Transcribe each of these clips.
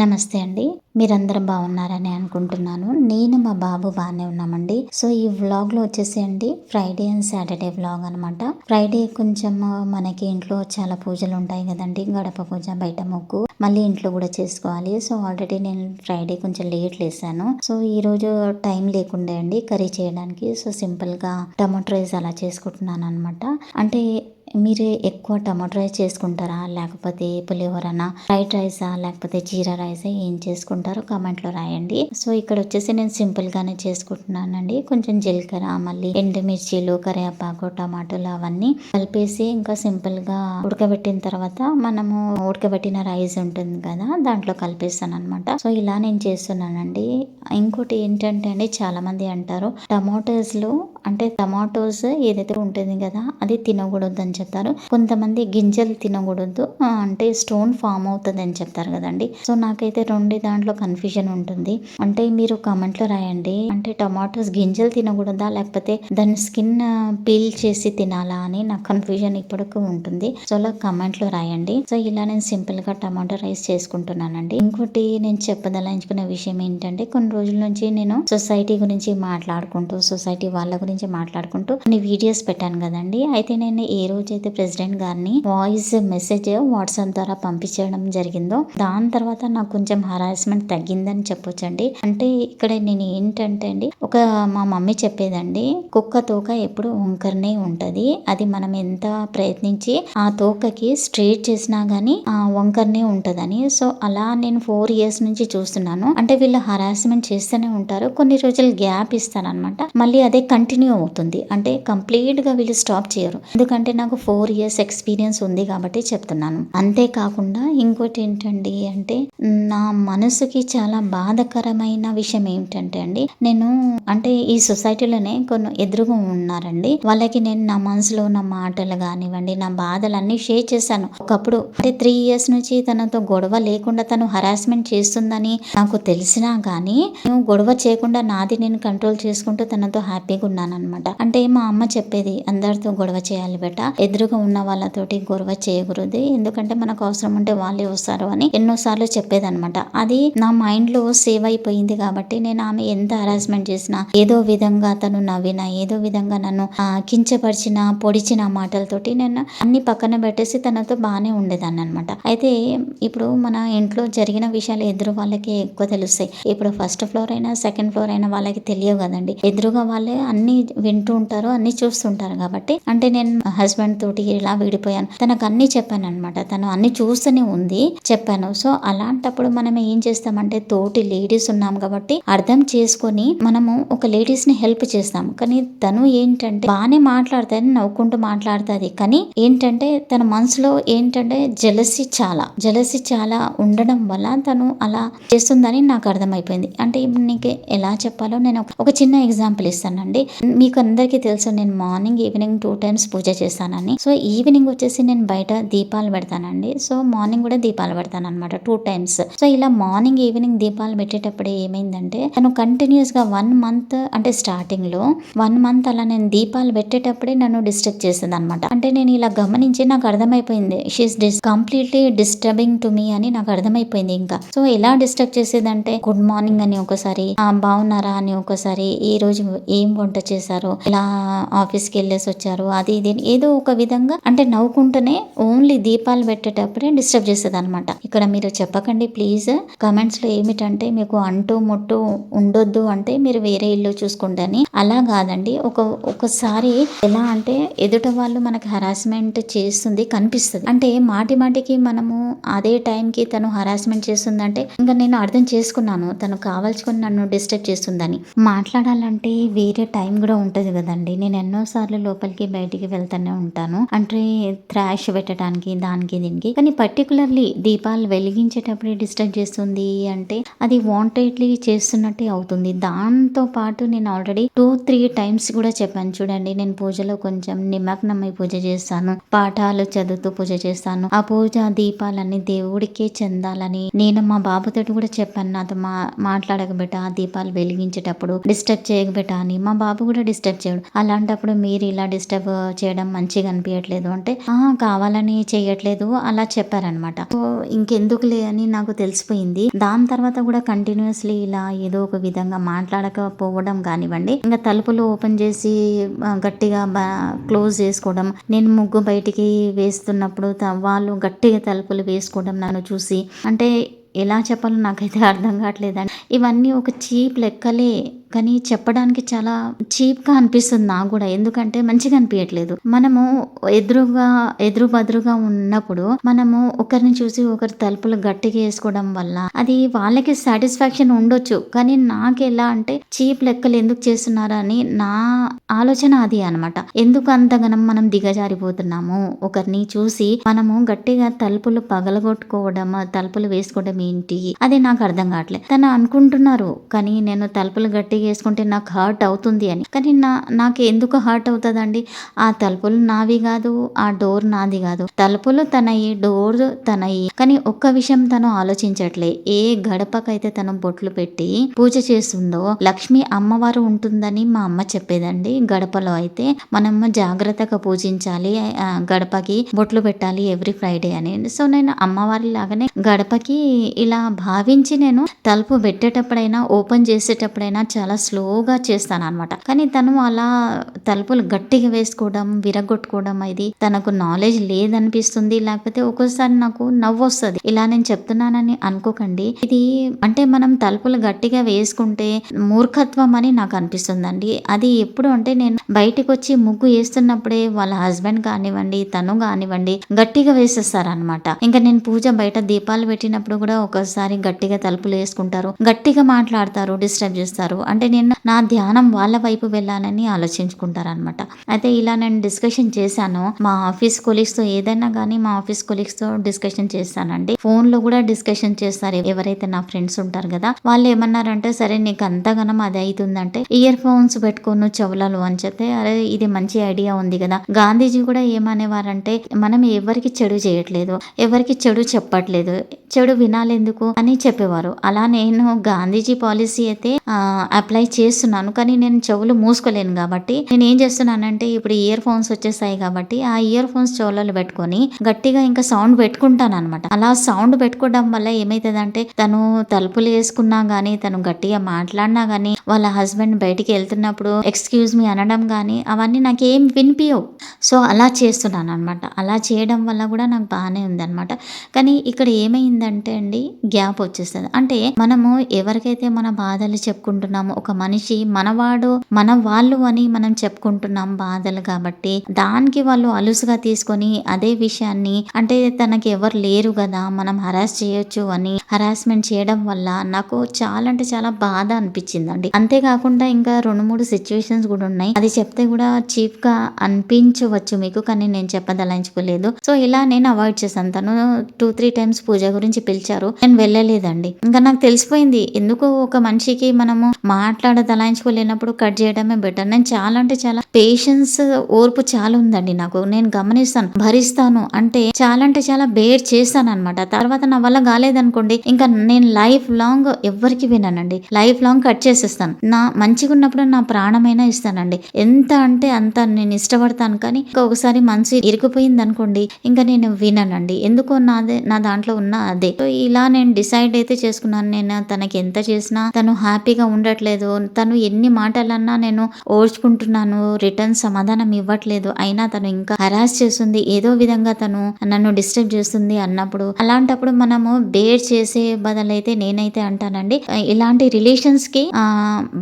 నమస్తే అండి. మీరందరూ బాగున్నారని అనుకుంటున్నాను. నేను మా బాబు బాగానే ఉన్నామండి. సో ఈ వ్లాగ్లో వచ్చేసి అండి ఫ్రైడే అండ్ సాటర్డే వ్లాగ్ అనమాట. ఫ్రైడే కొంచెం మనకి ఇంట్లో చాలా పూజలు ఉంటాయి కదండి. గడప పూజ, బయట మొక్కు, మళ్ళీ ఇంట్లో కూడా చేసుకోవాలి. సో ఆల్రెడీ నేను ఫ్రైడే కొంచెం లేట్ లేసాను. సో ఈ రోజు టైం లేకుండే అండి కర్రీ చేయడానికి. సో సింపుల్ గా టమాటో రైస్ అలా చేసుకుంటున్నాను అనమాట. అంటే మీరు ఎక్కువ టమాటో రైస్ చేసుకుంటారా, లేకపోతే పులిహోరనా, ఫ్రైడ్ రైసా, లేకపోతే జీరా రైసా, ఏం చేసుకుంటారో కామెంట్లో రాయండి. సో ఇక్కడ వచ్చేసి నేను సింపుల్ గానే చేసుకుంటున్నానండి. కొంచెం జీలకర్ర, మళ్ళీ ఎండుమిర్చీలు, కరివేపాకు, టమాటోలు అవన్నీ కలిపేసి ఇంకా సింపుల్ గా ఉడకబెట్టిన తర్వాత మనము ఉడకబెట్టిన రైస్ ఉంటుంది కదా, దాంట్లో కలిపేస్తాను అనమాట. సో ఇలా నేను చేస్తున్నానండి. ఇంకోటి ఏంటంటే అండి, చాలా మంది అంటారు టమాటోస్ లో అంటే టమాటోస్ ఏదైతే ఉంటుంది కదా అది తినకూడదు అని చెప్తారు. కొంతమంది గింజలు తినకూడదు అంటే స్టోన్ ఫామ్ అవుతుంది అని చెప్తారు కదండి. సో నాకైతే రెండు దాంట్లో కన్ఫ్యూజన్ ఉంటుంది. అంటే మీరు కామెంట్ లో రాయండి, అంటే టమాటోస్ గింజలు తినకూడదా, లేకపోతే దాని స్కిన్ పీల్ చేసి తినాలా అని నాకు కన్ఫ్యూజన్ ఇప్పటికీ ఉంటుంది. సో అలా కామెంట్ లో రాయండి. సో ఇలా నేను సింపుల్ గా టమాటో రైస్ చేసుకుంటున్నానండి. ఇంకోటి నేను చెప్పదలుచుకున్న విషయం ఏంటంటే, కొన్ని రోజుల నుంచి నేను సొసైటీ గురించి మాట్లాడుకుంటూ, సొసైటీ వాళ్ళ గురించి మాట్లాడుకుంటూ కొన్ని వీడియోస్ పెట్టాను కదండి. అయితే నేను ఏ రోజైతే ప్రెసిడెంట్ గారిని వాయిస్ మెసేజ్ వాట్సాప్ ద్వారా పంపించడం జరిగిందో, దాని తర్వాత నాకు కొంచెం హరాస్మెంట్ తగ్గిందని చెప్పొచ్చండి. అంటే ఇక్కడ నేను ఏంటంటే అండి, మా మమ్మీ చెప్పేదండి, కుక్క తోక ఎప్పుడు వంకరనే ఉంటది. అది మనం ఎంత ప్రయత్నించి ఆ తోకకి స్ట్రైట్ చేసినా గానీ ఆ వంకరనే ఉంటదని. సో అలా నేను 4 years నుంచి చూస్తున్నాను. అంటే వీళ్ళు హరాస్మెంట్ చేస్తూనే ఉంటారు, కొన్ని రోజులు గ్యాప్ ఇస్తారనమాట, మళ్ళీ అదే కంటిన్యూ అవుతుంది. అంటే కంప్లీట్ గా వీళ్ళు స్టాప్ చేయరు. ఎందుకంటే నాకు 4 years ఎక్స్పీరియన్స్ ఉంది కాబట్టి చెప్తున్నాను. అంతేకాకుండా ఇంకోటి ఏంటండి అంటే, నా మనసుకి చాలా బాధకరమైన విషయం ఏమిటంటే అండి, నేను అంటే ఈ సొసైటీలోనే కొన్ని ఎదురుగా ఉన్నారండి, వాళ్ళకి నేను నా మనసులో నా మాటలు కానివ్వండి, నా బాధలన్నీ షేర్ చేశాను. ఒకప్పుడు అంటే 3 years నుంచి తనతో గొడవ లేకుండా తను హరాస్మెంట్ చేస్తుందని నాకు తెలిసినా గానీ నేను గొడవ చేయకుండా నాది నేను కంట్రోల్ చేసుకుంటూ తనతో హ్యాపీగా ఉన్నాను అనమాట. అంటే మా అమ్మ చెప్పేది, అందరితో గొడవ చేయాలి బెట, ఎదురుగా ఉన్న వాళ్ళతోటి గొడవ చేయకూడదు, ఎందుకంటే మనకు అవసరం ఉంటే వాళ్ళే వస్తారు అని ఎన్నోసార్లు చెప్పేదన్నమాట. అది నా మైండ్ లో సేవ్ అయిపోయింది కాబట్టి నేను ఆమె ఎంత హరాస్మెంట్ చేసినా, ఏదో విధంగా తను నవ్వినా, ఏదో విధంగా నన్ను కించపరిచిన, పొడిచిన మాటలతోటి నేను అన్ని పక్కన పెట్టేసి తనతో బాగానే ఉండేదాన్ని అనమాట. అయితే ఇప్పుడు మన ఇంట్లో జరిగిన విషయాలు ఎదురు వాళ్ళకి ఎక్కువ తెలుస్తాయి. ఇప్పుడు ఫస్ట్ ఫ్లోర్ అయినా సెకండ్ ఫ్లోర్ అయినా వాళ్ళకి తెలియవు కదండి. ఎదురుగా వాళ్ళే అన్ని వింటూ ఉంటారు, అన్ని చూస్తుంటారు కాబట్టి. అంటే నేను హస్బెండ్ తోటి ఇలా విడిపోయాను, తనకు అన్ని చెప్పాను అనమాట. తను అన్ని చూస్తూనే ఉంది, చెప్పాను. సో అలాంటప్పుడు మనం ఏం చేస్తామంటే, తోటి లేడీస్ ఉన్నాం కాబట్టి అర్థం చేసుకొని మనము ఒక లేడీస్ ని హెల్ప్ చేస్తాం. కానీ తను ఏంటంటే బానే మాట్లాడుతుంది, నవ్వుకుంటూ మాట్లాడుతుంది, కానీ ఏంటంటే తన మనసులో ఏంటంటే జలసి చాలా ఉండడం వల్ల తను అలా చేస్తుందని నాకు అర్థమైపోయింది. అంటే నీకు ఎలా చెప్పాలో నేను ఒక చిన్న ఎగ్జాంపుల్ ఇస్తానండి. మీకు అందరికీ తెలుసు, నేను మార్నింగ్ ఈవినింగ్ 2 times పూజ చేస్తానని. సో ఈవినింగ్ వచ్చేసి నేను బయట దీపాలు పెడతానండి. సో మార్నింగ్ కూడా దీపాలు పెడతాను అనమాట 2 times. సో ఇలా మార్నింగ్ ఈవినింగ్ దీపాలు పెట్టేటప్పుడు ఏమైందంటే, తను కంటిన్యూస్ గా 1 month అంటే స్టార్టింగ్ లో 1 month అలా నేను దీపాలు పెట్టేటప్పుడే నన్ను డిస్టర్బ్ చేస్తుంది అనమాట. అంటే నేను ఇలా గమనించి నాకు అర్థమైపోయింది, she is completely disturbing to me అని నాకు అర్థమైపోయింది. ఇంకా సో ఎలా డిస్టర్బ్ చేసేదంటే, గుడ్ మార్నింగ్ అని ఒకసారి, బాగున్నారా అని ఒకసారి, ఈ రోజు ఏం వంట చేశారు, ఇలా ఆఫీస్కి వెళ్ళేసి వచ్చారు, అది ఇది ఏదో ఒక విధంగా అంటే నవ్వుకుంటూనే ఓన్లీ దీపాలు పెట్టేటప్పుడే డిస్టర్బ్ చేసేది అనమాట. ఇక్కడ మీరు చెప్పకండి ప్లీజ్ కమెంట్స్ లో ఏమిటంటే, మీకు అంటూ ముట్టు ఉండొద్దు అంటే మీరు వేరే ఇల్లు చూసుకుంటని. అలా కాదండి, ఒకసారి ఎలా అంటే ఎదుట వాళ్ళు మనకి హరాస్మెంట్ చేస్తుంది కనిపిస్తుంది, అంటే మాటి మాటికి మనము అదే టైంకి తను హరాస్మెంట్ చేస్తుందంటే ఇంకా నేను అర్థం చేసుకున్నాను, తను కావాల్చుకొని నన్ను డిస్టర్బ్ చేస్తుందని. మాట్లాడాలంటే వేరే టైం కూడా ఉంటది కదండి. నేను ఎన్నోసార్లు లోపలికి బయటికి వెళ్తూనే ఉంటాను, అంటే థ్రాష్ పెట్టడానికి, దానికి దీనికి. కానీ పర్టికులర్లీ దీపాలు వెలిగించేటప్పుడే డిస్టర్బ్ చేస్తుంది అంటే అది వాంటెడ్లీ చేస్తున్నట్టే అవుతుంది. దాంతో పాటు నేను ఆల్రెడీ 2-3 times కూడా చెప్పాను చూడండి, నేను పూజలో కొంచెం నిమగ్నమై పూజ చేస్తాను, పాఠాలు చదువుతూ పూజ చేస్తాను, ఆ పూజ దీపాలన్నీ దేవుడికే చెందాలని నేను మా బాబుతోటి కూడా చెప్పాను. నాతో మాట్లాడకబెట్ట, ఆ దీపాలు వెలిగించేటప్పుడు డిస్టర్బ్ చేయకబెట్ట అని. మా బాబు కూడా డిస్టర్బ్ చేయడు. అలాంటప్పుడు మీరు ఇలా డిస్టర్బ్ చేయడం మంచిగా అనిపియట్లేదు అంటే, కావాలని చేయట్లేదు అలా చెప్పారనమాట. సో ఇంకెందుకులే అని నాకు తెలిసిపోయింది. దాని తర్వాత కూడా కంటిన్యూస్లీ ఇలా ఏదో ఒక విధంగా మాట్లాడకపోవడం కానివ్వండి, ఇంకా తలుపులు ఓపెన్ చేసి గట్టిగా క్లోజ్ చేసుకోవడం, నేను ముగ్గు బయటికి వేస్తున్నప్పుడు వాళ్ళు గట్టిగా తలుపులు వేసుకోవడం నన్ను చూసి, అంటే ఎలా చెప్పాలో నాకైతే అర్థం కావట్లేదండి. ఇవన్నీ ఒక చీప్ లెక్కలే, కానీ చెప్పడానికి చాలా చీప్గా అనిపిస్తుంది నాకు కూడా. ఎందుకంటే మంచిగా అనిపించట్లేదు. మనము ఎదురు బదురుగా ఉన్నప్పుడు మనము ఒకరిని చూసి ఒకరి తలుపులు గట్టిగా వేసుకోవడం వల్ల అది వాళ్ళకి సాటిస్ఫాక్షన్ ఉండొచ్చు, కానీ నాకు ఎలా అంటే చీప్ లెక్కలు ఎందుకు చేస్తున్నారు అని నా ఆలోచన అది అనమాట. ఎందుకు అంతగానం మనం దిగజారిపోతున్నాము? ఒకరిని చూసి మనము గట్టిగా తలుపులు పగలగొట్టుకోవడం, తలుపులు వేసుకోవడం ఏంటి అది నాకు అర్థం కావట్లేదు. తను అనుకుంటున్నారు కానీ నేను తలుపులు గట్టిగా వేసుకుంటే నాకు హర్ట్ అవుతుంది అని, కానీ నాకు ఎందుకు హర్ట్ అవుతుందండి? ఆ తలుపులు నావి కాదు, ఆ డోర్ నాది కాదు. తలుపులు తనయి, డోర్ తనయి, కానీ ఒక్క విషయం తను ఆలోచించట్లే. ఏ గడపకైతే తను బొట్లు పెట్టి పూజ చేస్తుందో లక్ష్మి అమ్మవారు ఉంటుందని మా అమ్మ చెప్పేదండి. గడపలో అయితే మనము జాగ్రత్తగా పూజించాలి, గడపకి బొట్లు పెట్టాలి ఎవ్రీ ఫ్రైడే అని. సో నేను అమ్మవారి లాగానే గడపకి ఇలా భావించి నేను తలుపు పెట్టేటప్పుడైనా ఓపెన్ చేసేటప్పుడైనా చాలా స్లోగా చేస్తాను అనమాట. కానీ తను అలా తలుపులు గట్టిగా వేసుకోవడం, విరగొట్టుకోవడం ఇది తనకు నాలెడ్జ్ లేదనిపిస్తుంది. లేకపోతే ఒక్కోసారి నాకు నవ్వు వస్తుంది. ఇలా నేను చెప్తున్నానని అనుకోకండి. ఇది అంటే మనం తలుపులు గట్టిగా వేసుకుంటే మూర్ఖత్వం అని నాకు అనిపిస్తుందండి. అది ఎప్పుడు అంటే నేను బయటకు వచ్చి ముగ్గు వేస్తున్నప్పుడే వాళ్ళ హస్బెండ్ కానివ్వండి, తను కానివ్వండి గట్టిగా వేసేస్తారనమాట. ఇంకా నేను పూజ బయట దీపాలు పెట్టినప్పుడు కూడా ఒకసారి గట్టిగా తలుపులు వేసుకుంటారు, గట్టిగా మాట్లాడతారు, డిస్టర్బ్ చేస్తారు. అంటే నేను నా ధ్యానం వాళ్ళ వైపు వెళ్ళాలని ఆలోచించుకుంటారనమాట. అయితే ఇలా నేను డిస్కషన్ చేశాను మా ఆఫీస్ కొలీగ్స్ తో. ఏదైనా కానీ మా ఆఫీస్ కొలీగ్స్ తో డిస్కషన్ చేస్తానండి. ఫోన్ లో కూడా డిస్కషన్ చేస్తారు ఎవరైతే నా ఫ్రెండ్స్ ఉంటారు కదా. వాళ్ళు ఏమన్నారంటే, సరే నీకు అంతగానం అది అవుతుందంటే ఇయర్ ఫోన్స్ పెట్టుకోను చెవులలో అని చెప్తే, అరే ఇది మంచి ఐడియా ఉంది కదా. గాంధీజీ కూడా ఏమనేవారంటే, మనం ఎవరికి చెడు చేయట్లేదు, ఎవరికి చెడు చెప్పట్లేదు, చెడు వినాలెందుకు అని చెప్పేవారు. అలా నేను గాంధీజీ పాలసీ అయితే అప్లై చేస్తున్నాను, కానీ నేను చెవులు మూసుకోలేను కాబట్టి నేను ఏం చేస్తున్నానంటే, ఇప్పుడు ఇయర్ ఫోన్స్ వచ్చేసాయి కాబట్టి ఆ ఇయర్ ఫోన్స్ చెవులలో పెట్టుకొని గట్టిగా ఇంకా సౌండ్ పెట్టుకుంటాను అనమాట. అలా సౌండ్ పెట్టుకోవడం వల్ల ఏమైతుందంటే, తను తలుపులు వేసుకున్నా గానీ, తను గట్టిగా మాట్లాడినా గానీ, వాళ్ళ హస్బెండ్ బయటికి వెళ్తున్నప్పుడు ఎక్స్క్యూజ్ మీ అనడం గానీ అవన్నీ నాకేం వినిపించవు. సో అలా చేస్తున్నాను అనమాట. అలా చేయడం వల్ల కూడా నాకు బాగానే ఉందన్నమాట. కానీ ఇక్కడ ఏమైందంటే అండి, గ్యాప్ వచ్చేస్తుంది. అంటే మనము ఎవరికైతే మన బాధలు చెప్పుకుంటున్నామో, ఒక మనిషి మనవాడు మన వాళ్ళు అని మనం చెప్పుకుంటున్నాం బాధలు కాబట్టి, దానికి వాళ్ళు అలుసుగా తీసుకొని అదే విషయాన్ని, అంటే తనకి ఎవరు లేరు కదా మనం హరాస్ చేయొచ్చు అని హరాస్మెంట్ చేయడం వల్ల నాకు చాలా అంటే చాలా బాధ అనిపించిందండి. అంతేకాకుండా ఇంకా 2-3 సిచ్యువేషన్స్ కూడా ఉన్నాయి. అది చెప్తే కూడా చీప్ గా అనిపించవచ్చు మీకు, కానీ నేను చెప్పదలంచుకోలేదు. సో ఇలా నేను అవాయిడ్ చేశాను. తను 2-3 టైమ్స్ పూజ గురించి పిలిచారు, నేను వెళ్ళలేదండి. ఇంకా నాకు తెలిసిపోయింది ఎందుకు ఒక మనిషికి మనము మాట్లాడదలాయించుకోలేనప్పుడు కట్ చేయడమే బెటర్. నేను చాలా అంటే చాలా పేషెన్స్, ఓర్పు చాలా ఉందండి నాకు. నేను గమనిస్తాను, భరిస్తాను, అంటే చాలా బేర్ చేస్తాను అనమాట. తర్వాత నా వల్ల కాలేదనుకోండి, ఇంకా నేను లైఫ్ లాంగ్ ఎవరికి వినానండి, లైఫ్ లాంగ్ కట్ చేసేస్తాను. నా మంచిగా ఉన్నప్పుడు నా ప్రాణమైనా ఇస్తానండి, ఎంత అంటే అంత నేను ఇష్టపడతాను. కానీ ఒకసారి మనసు ఇరుకుపోయింది అనుకోండి, ఇంకా నేను వినానండి. ఎందుకో నా దాంట్లో ఉన్న అదే. సో ఇలా నేను డిసైడ్ అయితే చేసుకున్నాను. నేను తనకి ఎంత చేసినా తను హ్యాపీగా ఉండట్లేదు, తను ఎన్ని మాటలన్నా నేను ఓర్చుకుంటున్నాను, రిటర్న్ సమాధానం ఇవ్వట్లేదు, అయినా తను ఇంకా హరాస్ చేస్తుంది, ఏదో విధంగా తను నన్ను డిస్టర్బ్ చేస్తుంది అన్నప్పుడు, అలాంటప్పుడు మనము బేర్ చేసే బదులైతే నేనైతే అంటానండి, ఇలాంటి రిలేషన్స్ కి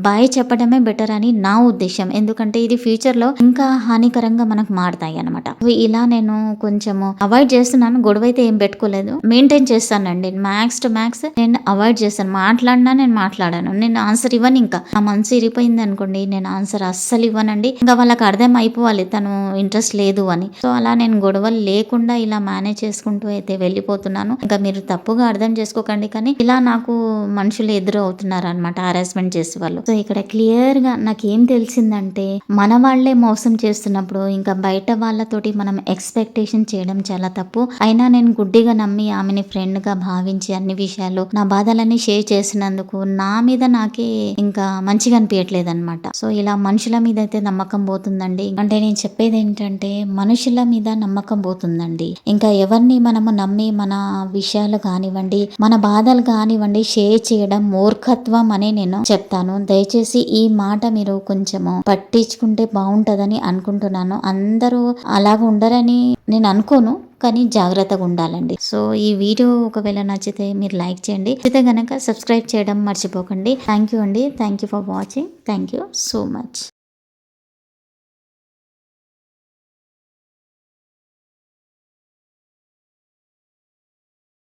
బాయ్ చెప్పడమే బెటర్ అని నా ఉద్దేశం. ఎందుకంటే ఇది ఫ్యూచర్ లో ఇంకా హానికరంగా మనకు మారుతాయి అనమాట. ఇలా నేను కొంచెము అవాయిడ్ చేస్తున్నాను. గొడవ అయితే ఏం పెట్టుకోలేదు, మెయింటైన్ చేస్తానండి. మ్యాక్స్ టు మ్యాక్స్ నేను అవాయిడ్ చేస్తాను. మాట్లాడినా నేను మాట్లాడాను, నేను ఆన్సర్ ఇవ్వను. ఇంకా నా మనసు ఇరిపోయింది అనుకోండి, నేను ఆన్సర్ అస్సలు ఇవ్వనండి. ఇంకా వాళ్ళకి అర్థం అయిపోవాలి తను ఇంట్రెస్ట్ లేదు అని. సో అలా నేను గొడవలు లేకుండా ఇలా మేనేజ్ చేసుకుంటూ అయితే వెళ్ళిపోతున్నాను. ఇంకా మీరు తప్పుగా అర్థం చేసుకోకండి, కానీ ఇలా నాకు మనుషులు ఎదురు అవుతున్నారు అనమాట, హారాస్మెంట్ చేసే వాళ్ళు. సో ఇక్కడ క్లియర్ గా నాకేం తెలిసిందంటే, మన వాళ్లే మోసం చేస్తున్నప్పుడు ఇంకా బయట వాళ్ళతోటి మనం ఎక్స్పెక్టేషన్ చేయడం చాలా తప్పు. అయినా నేను గుడ్డిగా నమ్మి ఆమెని ఫ్రెండ్ గా భావించి అన్ని విషయాలు నా బాధలన్నీ షేర్ చేసినందుకు నా మీద నాకే ఇంకా ఇంకా మంచిగా అనిపించట్లేదు అనమాట. సో ఇలా మనుషుల మీద అయితే నమ్మకం పోతుందండి. అంటే నేను చెప్పేది ఏంటంటే మనుషుల మీద నమ్మకం పోతుందండి. ఇంకా ఎవరిని మనము నమ్మి మన విషయాలు కానివ్వండి, మన బాధలు కానివ్వండి షేర్ చేయడం మూర్ఖత్వం అని నేను చెప్తాను. దయచేసి ఈ మాట మీరు కొంచెము పట్టించుకుంటే బాగుంటదని అనుకుంటున్నాను. అందరూ అలాగ ఉండరని నేను అనుకోను, కానీ జాగ్రత్తగా ఉండాలండి. సో ఈ వీడియో ఒకవేళ నచ్చితే మీరు లైక్ చేయండి, అయితే గనక సబ్స్క్రైబ్ చేయడం మర్చిపోకండి. థ్యాంక్ యూ అండి. Thank you for watching. Thank you so much.